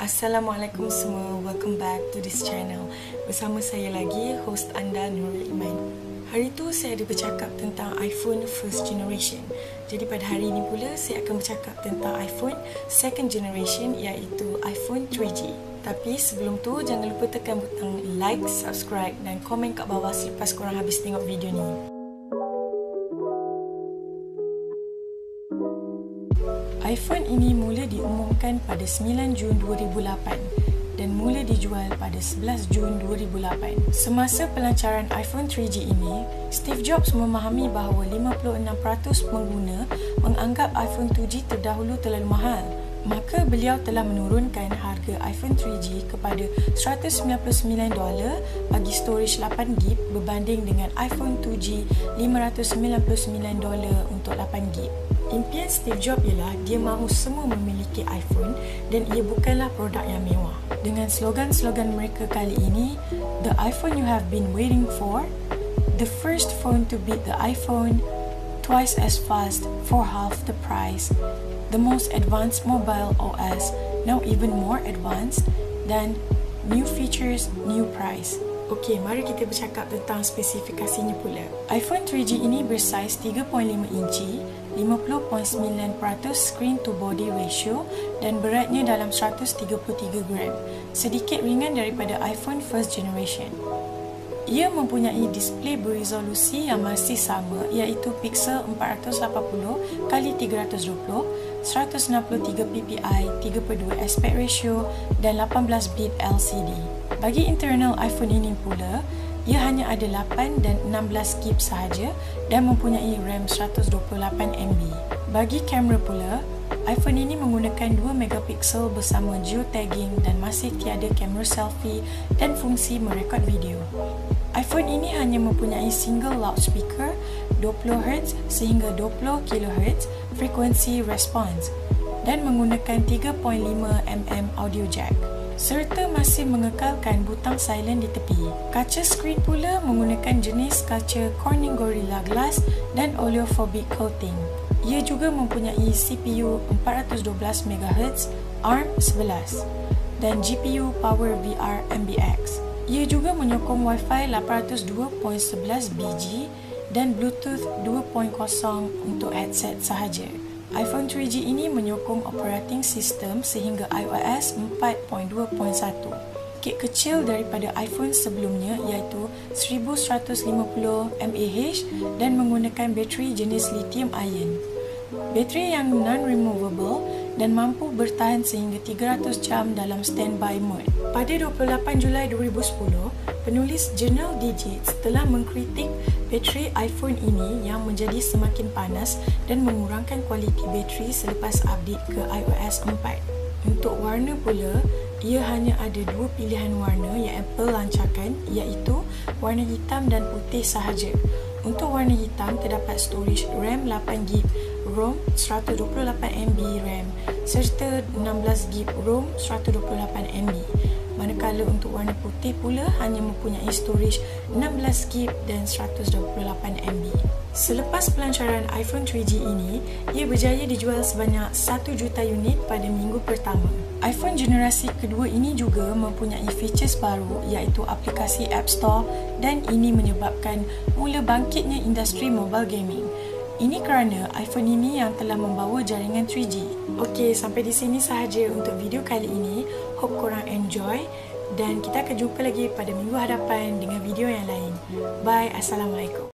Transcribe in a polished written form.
Assalamualaikum semua, welcome back to this channel. Bersama saya lagi, host anda Ringan. Hari tu saya ada bercakap tentang iPhone first generation. Jadi pada hari ini pula saya akan bercakap tentang iPhone second generation, iaitu iPhone 3G. Tapi sebelum tu jangan lupa tekan butang like, subscribe dan komen kat bawah selepas korang habis tengok video ni. iPhone ini mula diumumkan pada 9 Jun 2008 dan mula dijual pada 11 Jun 2008. Semasa pelancaran iPhone 3G ini, Steve Jobs memahami bahawa 56% pengguna menganggap iPhone 2G terdahulu terlalu mahal. Maka beliau telah menurunkan harga iPhone 3G kepada $199 bagi storage 8GB berbanding dengan iPhone 2G $599 untuk 8GB. Impian Steve Jobs ialah dia mahu semua memiliki iPhone dan ia bukanlah produk yang mewah. Dengan slogan-slogan mereka kali ini, "The iPhone you have been waiting for," "The first phone to beat the iPhone," "Twice as fast for half the price," "The most advanced mobile OS, now even more advanced," dan "New features, new price." Okey, mari kita bercakap tentang spesifikasinya pula. iPhone 3G ini bersaiz 3.5 inci, 50.9% screen to body ratio dan beratnya dalam 133 gram. Sedikit ringan daripada iPhone first generation. Ia mempunyai display beresolusi yang masih sama, iaitu pixel 480 x 320, 163 ppi, 3:2 aspect ratio dan 18 bit LCD. Bagi internal iPhone ini pula, ia hanya ada 8 dan 16GB sahaja dan mempunyai RAM 128MB. Bagi kamera pula, iPhone ini menggunakan 2 megapiksel bersama geotagging dan masih tiada kamera selfie dan fungsi merekod video. iPhone ini hanya mempunyai single loudspeaker 20Hz sehingga 20kHz frekuensi response dan menggunakan 3.5mm audio jack, serta masih mengekalkan butang silent di tepi. Kaca skrin pula menggunakan jenis kaca Corning Gorilla Glass dan oleophobic coating. Ia juga mempunyai CPU 412MHz ARM11 dan GPU Power VR MBX. Ia juga menyokong Wi-Fi 802.11bg dan Bluetooth 2.0 untuk headset sahaja. iPhone 3G ini menyokong operating system sehingga iOS 4.2.1. Sikit kecil daripada iPhone sebelumnya, iaitu 1150 mAh dan menggunakan bateri jenis lithium ion. Bateri yang non-removable dan mampu bertahan sehingga 300 jam dalam standby mode. Pada 28 Julai 2010, penulis jurnal Digits telah mengkritik bateri iPhone ini yang menjadi semakin panas dan mengurangkan kualiti bateri selepas update ke iOS 4. Untuk warna pula, ia hanya ada 2 pilihan warna yang Apple lancarkan, iaitu warna hitam dan putih sahaja. Untuk warna hitam terdapat storage RAM 8GB, ROM 128MB RAM serta 16GB ROM 128MB. Manakala untuk warna putih pula hanya mempunyai storage 16GB dan 128MB. Selepas pelancaran iPhone 3G ini, ia berjaya dijual sebanyak 1 juta unit pada minggu pertama. iPhone generasi kedua ini juga mempunyai features baru, iaitu aplikasi App Store, dan ini menyebabkan mula bangkitnya industri mobile gaming. Ini kerana iPhone ini yang telah membawa jaringan 3G. Okey, sampai di sini sahaja untuk video kali ini. Hope korang enjoy dan kita akan jumpa lagi pada minggu hadapan dengan video yang lain. Bye, Assalamualaikum.